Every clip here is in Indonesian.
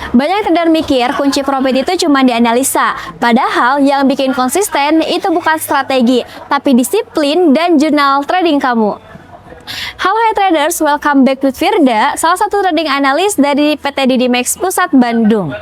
Banyak trader mikir kunci profit itu cuma di analisa. Padahal yang bikin konsisten itu bukan strategi, tapi disiplin dan jurnal trading kamu. Halo hai traders, welcome back with Firda, salah satu trading analis dari PT Didimex Pusat Bandung.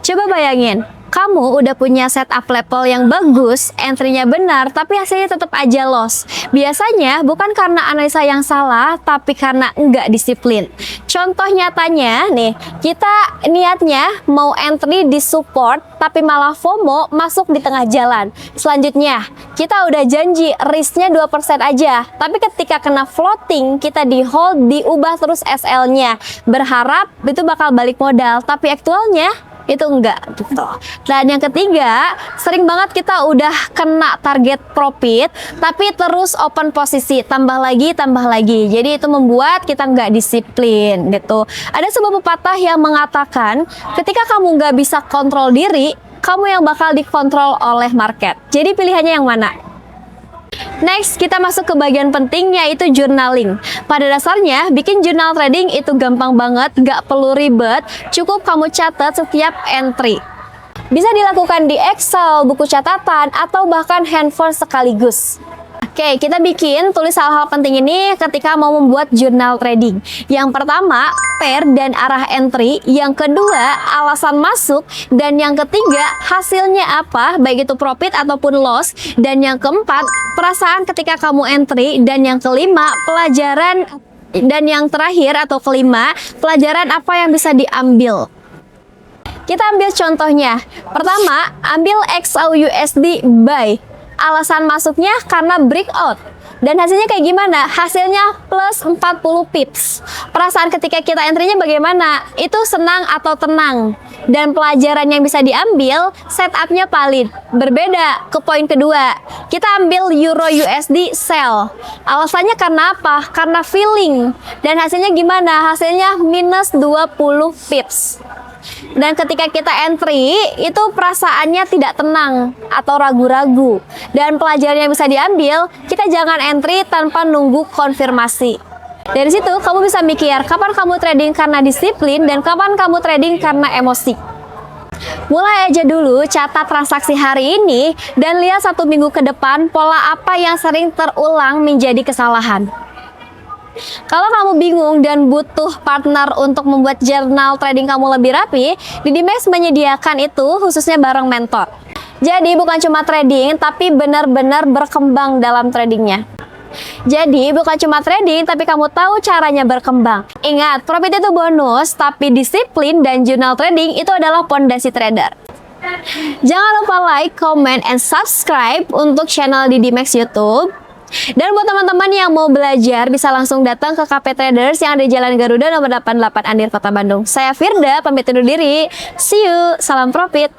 Coba bayangin, kamu udah punya setup level yang bagus, entry-nya benar, tapi hasilnya tetap aja loss. Biasanya bukan karena analisa yang salah, tapi karena nggak disiplin. Contoh nyatanya nih, kita niatnya mau entry di support, tapi malah FOMO masuk di tengah jalan. Selanjutnya, kita udah janji risknya 2% aja, tapi ketika kena floating, kita di hold, diubah terus SL-nya. Berharap itu bakal balik modal, tapi aktualnya itu enggak gitu. Dan yang ketiga, sering banget kita udah kena target profit tapi terus open posisi, tambah lagi. Jadi itu membuat kita nggak disiplin gitu. Ada sebuah pepatah yang mengatakan ketika kamu nggak bisa kontrol diri, kamu yang bakal dikontrol oleh market. Jadi pilihannya yang mana? Next, kita masuk ke bagian penting, yaitu journaling. Pada dasarnya, bikin jurnal trading itu gampang banget, nggak perlu ribet, cukup kamu catat setiap entry. Bisa dilakukan di Excel, buku catatan, atau bahkan handphone sekaligus. Oke, kita bikin tulis hal-hal penting ini ketika mau membuat jurnal trading. Yang pertama, pair dan arah entry. Yang kedua, alasan masuk. Dan yang ketiga, hasilnya apa, baik itu profit ataupun loss. Dan yang keempat, perasaan ketika kamu entry. Dan yang kelima, pelajaran. Dan yang terakhir atau kelima, pelajaran apa yang bisa diambil. Kita ambil contohnya. Pertama, ambil XAUUSD buy. Alasan masuknya karena breakout. Dan hasilnya kayak gimana? Hasilnya plus 40 pips. Perasaan ketika kita entry-nya bagaimana? Itu senang atau tenang? Dan pelajaran yang bisa diambil, setup-nya valid. Berbeda ke poin kedua. Kita ambil Euro USD sell. Alasannya karena apa? Karena feeling. Dan hasilnya gimana? Hasilnya minus 20 pips. Dan ketika kita entry, itu perasaannya tidak tenang atau ragu-ragu. Dan pelajaran yang bisa diambil, kita jangan entry tanpa nunggu konfirmasi. Dari situ, kamu bisa mikir kapan kamu trading karena disiplin dan kapan kamu trading karena emosi. Mulai aja dulu catat transaksi hari ini dan lihat 1 minggu ke depan pola apa yang sering terulang menjadi kesalahan. Kalau kamu bingung dan butuh partner untuk membuat jurnal trading kamu lebih rapi, Didimex menyediakan itu khususnya bareng mentor. Jadi bukan cuma trading, tapi benar-benar berkembang dalam tradingnya. Jadi bukan cuma trading, tapi kamu tahu caranya berkembang. Ingat, profit itu bonus, tapi disiplin dan jurnal trading itu adalah pondasi trader. Jangan lupa like, comment, and subscribe untuk channel Didimex YouTube. Dan buat teman-teman yang mau belajar, bisa langsung datang ke KP Traders yang ada di Jalan Garuda nomor 88 Andir Kota Bandung. Saya Firda, pamit undur diri. See you, salam profit.